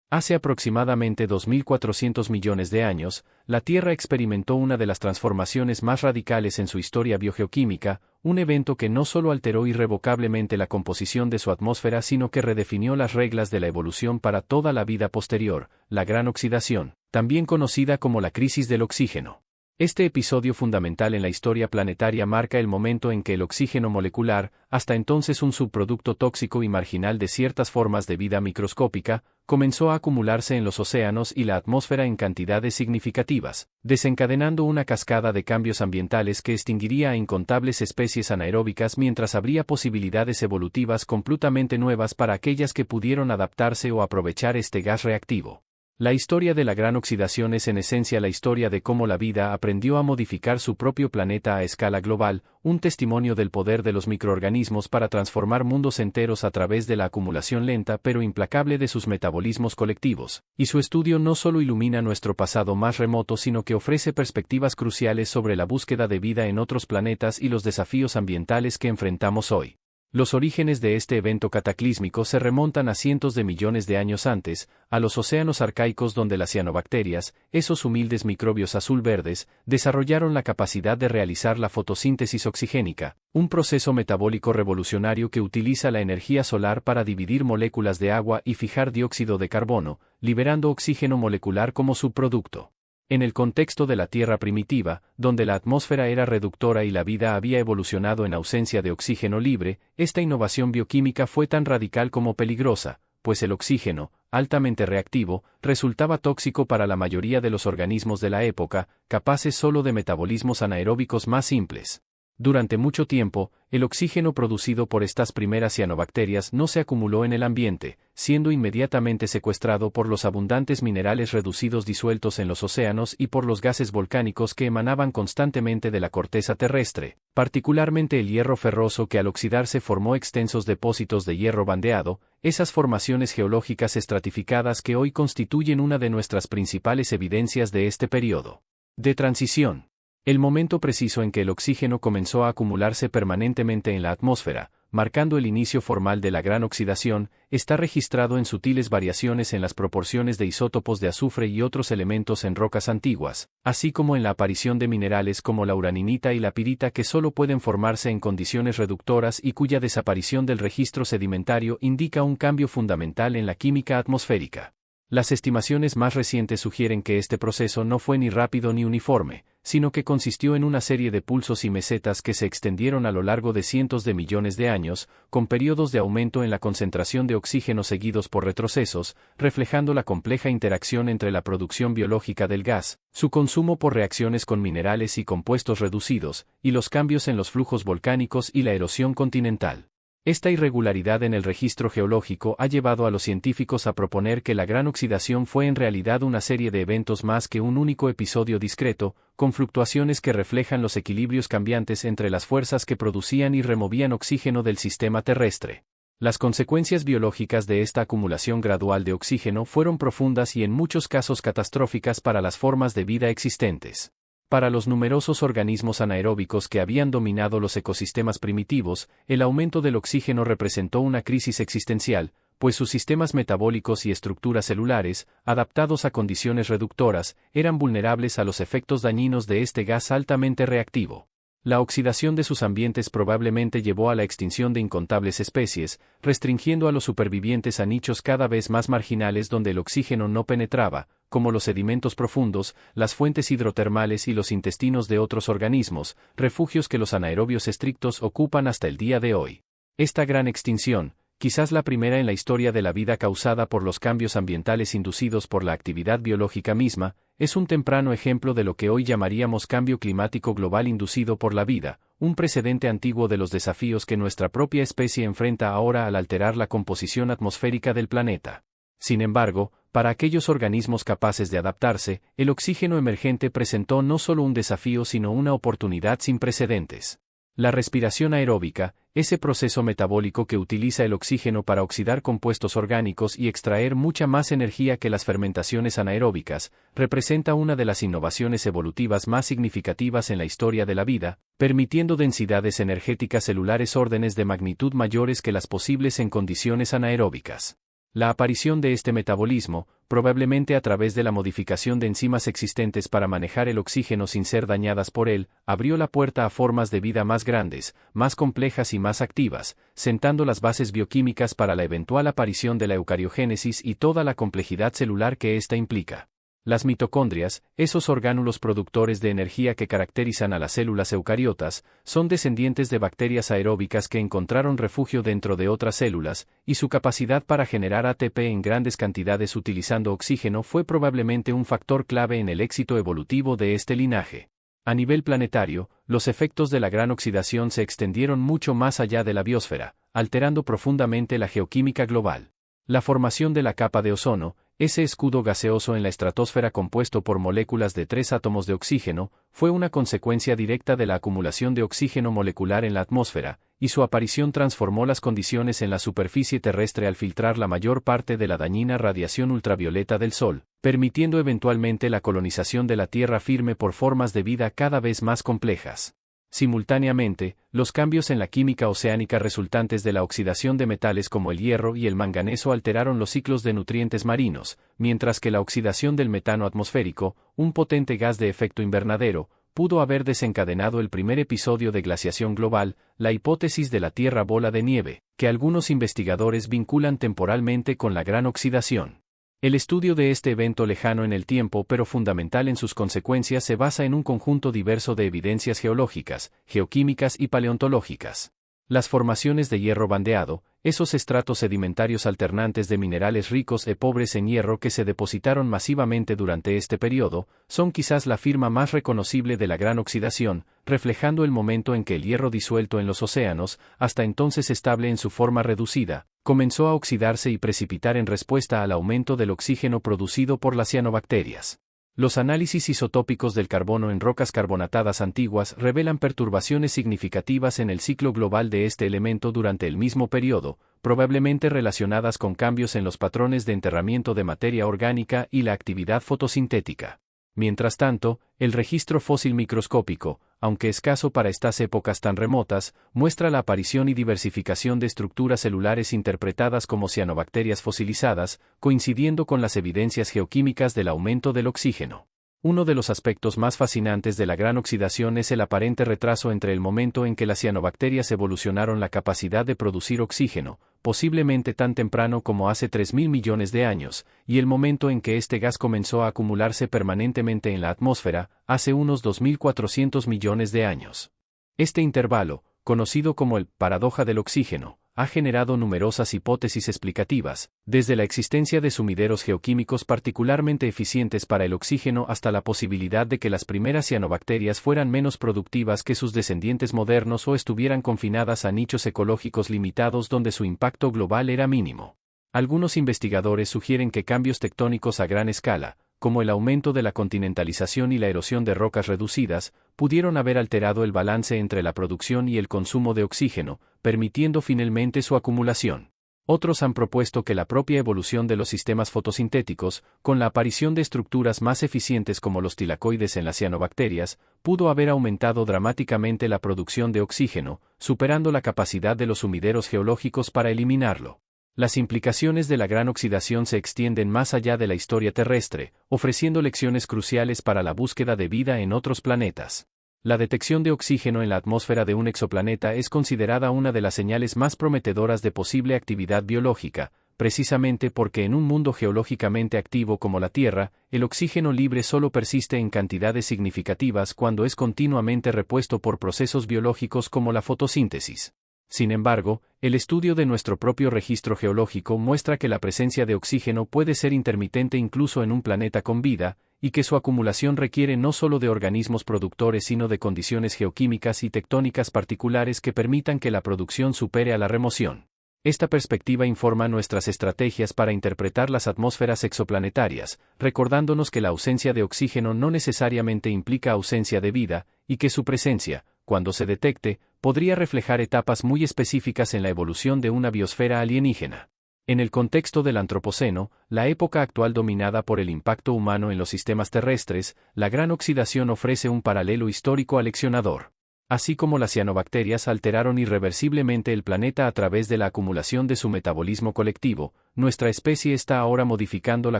Hace aproximadamente 2.400 millones de años, la Tierra experimentó una de las transformaciones más radicales en su historia biogeoquímica, un evento que no solo alteró irrevocablemente la composición de su atmósfera sino que redefinió las reglas de la evolución para toda la vida posterior, la Gran Oxidación, también conocida como la crisis del oxígeno. Este episodio fundamental en la historia planetaria marca el momento en que el oxígeno molecular, hasta entonces un subproducto tóxico y marginal de ciertas formas de vida microscópica, comenzó a acumularse en los océanos y la atmósfera en cantidades significativas, desencadenando una cascada de cambios ambientales que extinguiría a incontables especies anaeróbicas mientras habría posibilidades evolutivas completamente nuevas para aquellas que pudieron adaptarse o aprovechar este gas reactivo. La historia de la Gran Oxidación es en esencia la historia de cómo la vida aprendió a modificar su propio planeta a escala global, un testimonio del poder de los microorganismos para transformar mundos enteros a través de la acumulación lenta pero implacable de sus metabolismos colectivos, y su estudio no solo ilumina nuestro pasado más remoto sino que ofrece perspectivas cruciales sobre la búsqueda de vida en otros planetas y los desafíos ambientales que enfrentamos hoy. Los orígenes de este evento cataclísmico se remontan a cientos de millones de años antes, a los océanos arcaicos donde las cianobacterias, esos humildes microbios azul-verdes, desarrollaron la capacidad de realizar la fotosíntesis oxigénica, un proceso metabólico revolucionario que utiliza la energía solar para dividir moléculas de agua y fijar dióxido de carbono, liberando oxígeno molecular como subproducto. En el contexto de la Tierra primitiva, donde la atmósfera era reductora y la vida había evolucionado en ausencia de oxígeno libre, esta innovación bioquímica fue tan radical como peligrosa, pues el oxígeno, altamente reactivo, resultaba tóxico para la mayoría de los organismos de la época, capaces solo de metabolismos anaeróbicos más simples. Durante mucho tiempo, el oxígeno producido por estas primeras cianobacterias no se acumuló en el ambiente, siendo inmediatamente secuestrado por los abundantes minerales reducidos disueltos en los océanos y por los gases volcánicos que emanaban constantemente de la corteza terrestre, particularmente el hierro ferroso que al oxidarse formó extensos depósitos de hierro bandeado, esas formaciones geológicas estratificadas que hoy constituyen una de nuestras principales evidencias de este periodo de transición. El momento preciso en que el oxígeno comenzó a acumularse permanentemente en la atmósfera, marcando el inicio formal de la Gran Oxidación, está registrado en sutiles variaciones en las proporciones de isótopos de azufre y otros elementos en rocas antiguas, así como en la aparición de minerales como la uraninita y la pirita que solo pueden formarse en condiciones reductoras y cuya desaparición del registro sedimentario indica un cambio fundamental en la química atmosférica. Las estimaciones más recientes sugieren que este proceso no fue ni rápido ni uniforme, sino que consistió en una serie de pulsos y mesetas que se extendieron a lo largo de cientos de millones de años, con periodos de aumento en la concentración de oxígeno seguidos por retrocesos, reflejando la compleja interacción entre la producción biológica del gas, su consumo por reacciones con minerales y compuestos reducidos, y los cambios en los flujos volcánicos y la erosión continental. Esta irregularidad en el registro geológico ha llevado a los científicos a proponer que la Gran Oxidación fue en realidad una serie de eventos más que un único episodio discreto, con fluctuaciones que reflejan los equilibrios cambiantes entre las fuerzas que producían y removían oxígeno del sistema terrestre. Las consecuencias biológicas de esta acumulación gradual de oxígeno fueron profundas y en muchos casos catastróficas para las formas de vida existentes. Para los numerosos organismos anaeróbicos que habían dominado los ecosistemas primitivos, el aumento del oxígeno representó una crisis existencial, pues sus sistemas metabólicos y estructuras celulares, adaptados a condiciones reductoras, eran vulnerables a los efectos dañinos de este gas altamente reactivo. La oxidación de sus ambientes probablemente llevó a la extinción de incontables especies, restringiendo a los supervivientes a nichos cada vez más marginales donde el oxígeno no penetraba, como los sedimentos profundos, las fuentes hidrotermales y los intestinos de otros organismos, refugios que los anaerobios estrictos ocupan hasta el día de hoy. Esta gran extinción, quizás la primera en la historia de la vida causada por los cambios ambientales inducidos por la actividad biológica misma, es un temprano ejemplo de lo que hoy llamaríamos cambio climático global inducido por la vida, un precedente antiguo de los desafíos que nuestra propia especie enfrenta ahora al alterar la composición atmosférica del planeta. Sin embargo, para aquellos organismos capaces de adaptarse, el oxígeno emergente presentó no solo un desafío sino una oportunidad sin precedentes. La respiración aeróbica, ese proceso metabólico que utiliza el oxígeno para oxidar compuestos orgánicos y extraer mucha más energía que las fermentaciones anaeróbicas, representa una de las innovaciones evolutivas más significativas en la historia de la vida, permitiendo densidades energéticas celulares órdenes de magnitud mayores que las posibles en condiciones anaeróbicas. La aparición de este metabolismo, probablemente a través de la modificación de enzimas existentes para manejar el oxígeno sin ser dañadas por él, abrió la puerta a formas de vida más grandes, más complejas y más activas, sentando las bases bioquímicas para la eventual aparición de la eucariogénesis y toda la complejidad celular que ésta implica. Las mitocondrias, esos orgánulos productores de energía que caracterizan a las células eucariotas, son descendientes de bacterias aeróbicas que encontraron refugio dentro de otras células, y su capacidad para generar ATP en grandes cantidades utilizando oxígeno fue probablemente un factor clave en el éxito evolutivo de este linaje. A nivel planetario, los efectos de la gran oxidación se extendieron mucho más allá de la biosfera, alterando profundamente la geoquímica global. La formación de la capa de ozono, ese escudo gaseoso en la estratosfera compuesto por moléculas de 3 átomos de oxígeno, fue una consecuencia directa de la acumulación de oxígeno molecular en la atmósfera, y su aparición transformó las condiciones en la superficie terrestre al filtrar la mayor parte de la dañina radiación ultravioleta del Sol, permitiendo eventualmente la colonización de la Tierra firme por formas de vida cada vez más complejas. Simultáneamente, los cambios en la química oceánica resultantes de la oxidación de metales como el hierro y el manganeso alteraron los ciclos de nutrientes marinos, mientras que la oxidación del metano atmosférico, un potente gas de efecto invernadero, pudo haber desencadenado el primer episodio de glaciación global, la hipótesis de la Tierra bola de nieve, que algunos investigadores vinculan temporalmente con la gran oxidación. El estudio de este evento lejano en el tiempo pero fundamental en sus consecuencias se basa en un conjunto diverso de evidencias geológicas, geoquímicas y paleontológicas. Las formaciones de hierro bandeado, esos estratos sedimentarios alternantes de minerales ricos e pobres en hierro que se depositaron masivamente durante este periodo, son quizás la firma más reconocible de la gran oxidación, reflejando el momento en que el hierro disuelto en los océanos, hasta entonces estable en su forma reducida, comenzó a oxidarse y precipitar en respuesta al aumento del oxígeno producido por las cianobacterias. Los análisis isotópicos del carbono en rocas carbonatadas antiguas revelan perturbaciones significativas en el ciclo global de este elemento durante el mismo periodo, probablemente relacionadas con cambios en los patrones de enterramiento de materia orgánica y la actividad fotosintética. Mientras tanto, el registro fósil microscópico, aunque escaso para estas épocas tan remotas, muestra la aparición y diversificación de estructuras celulares interpretadas como cianobacterias fosilizadas, coincidiendo con las evidencias geoquímicas del aumento del oxígeno. Uno de los aspectos más fascinantes de la gran oxidación es el aparente retraso entre el momento en que las cianobacterias evolucionaron la capacidad de producir oxígeno, posiblemente tan temprano como hace 3.000 millones de años, y el momento en que este gas comenzó a acumularse permanentemente en la atmósfera, hace unos 2.400 millones de años. Este intervalo, conocido como el paradoja del oxígeno, ha generado numerosas hipótesis explicativas, desde la existencia de sumideros geoquímicos particularmente eficientes para el oxígeno hasta la posibilidad de que las primeras cianobacterias fueran menos productivas que sus descendientes modernos o estuvieran confinadas a nichos ecológicos limitados donde su impacto global era mínimo. Algunos investigadores sugieren que cambios tectónicos a gran escala, como el aumento de la continentalización y la erosión de rocas reducidas, pudieron haber alterado el balance entre la producción y el consumo de oxígeno, permitiendo finalmente su acumulación. Otros han propuesto que la propia evolución de los sistemas fotosintéticos, con la aparición de estructuras más eficientes como los tilacoides en las cianobacterias, pudo haber aumentado dramáticamente la producción de oxígeno, superando la capacidad de los sumideros geológicos para eliminarlo. Las implicaciones de la gran oxidación se extienden más allá de la historia terrestre, ofreciendo lecciones cruciales para la búsqueda de vida en otros planetas. La detección de oxígeno en la atmósfera de un exoplaneta es considerada una de las señales más prometedoras de posible actividad biológica, precisamente porque en un mundo geológicamente activo como la Tierra, el oxígeno libre solo persiste en cantidades significativas cuando es continuamente repuesto por procesos biológicos como la fotosíntesis. Sin embargo, el estudio de nuestro propio registro geológico muestra que la presencia de oxígeno puede ser intermitente incluso en un planeta con vida, y que su acumulación requiere no solo de organismos productores sino de condiciones geoquímicas y tectónicas particulares que permitan que la producción supere a la remoción. Esta perspectiva informa nuestras estrategias para interpretar las atmósferas exoplanetarias, recordándonos que la ausencia de oxígeno no necesariamente implica ausencia de vida, y que su presencia, cuando se detecte, podría reflejar etapas muy específicas en la evolución de una biosfera alienígena. En el contexto del Antropoceno, la época actual dominada por el impacto humano en los sistemas terrestres, la gran oxidación ofrece un paralelo histórico aleccionador. Así como las cianobacterias alteraron irreversiblemente el planeta a través de la acumulación de su metabolismo colectivo, nuestra especie está ahora modificando la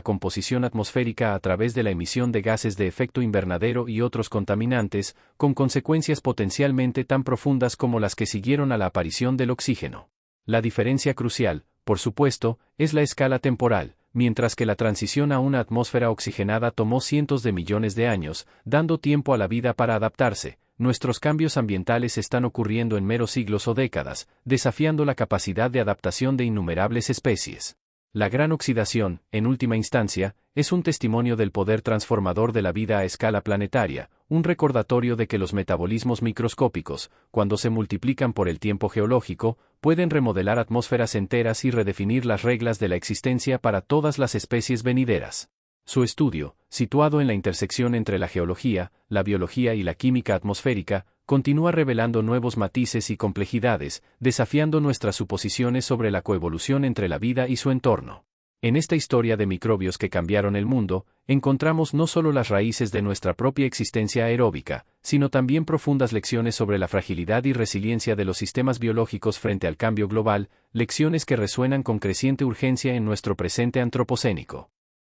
composición atmosférica a través de la emisión de gases de efecto invernadero y otros contaminantes, con consecuencias potencialmente tan profundas como las que siguieron a la aparición del oxígeno. La diferencia crucial, por supuesto, es la escala temporal. Mientras que la transición a una atmósfera oxigenada tomó cientos de millones de años, dando tiempo a la vida para adaptarse, nuestros cambios ambientales están ocurriendo en meros siglos o décadas, desafiando la capacidad de adaptación de innumerables especies. La gran oxidación, en última instancia, es un testimonio del poder transformador de la vida a escala planetaria, un recordatorio de que los metabolismos microscópicos, cuando se multiplican por el tiempo geológico, pueden remodelar atmósferas enteras y redefinir las reglas de la existencia para todas las especies venideras. Su estudio, situado en la intersección entre la geología, la biología y la química atmosférica, continúa revelando nuevos matices y complejidades, desafiando nuestras suposiciones sobre la coevolución entre la vida y su entorno. En esta historia de microbios que cambiaron el mundo, encontramos no solo las raíces de nuestra propia existencia aeróbica, sino también profundas lecciones sobre la fragilidad y resiliencia de los sistemas biológicos frente al cambio global, lecciones que resuenan con creciente urgencia en nuestro presente antropocénico.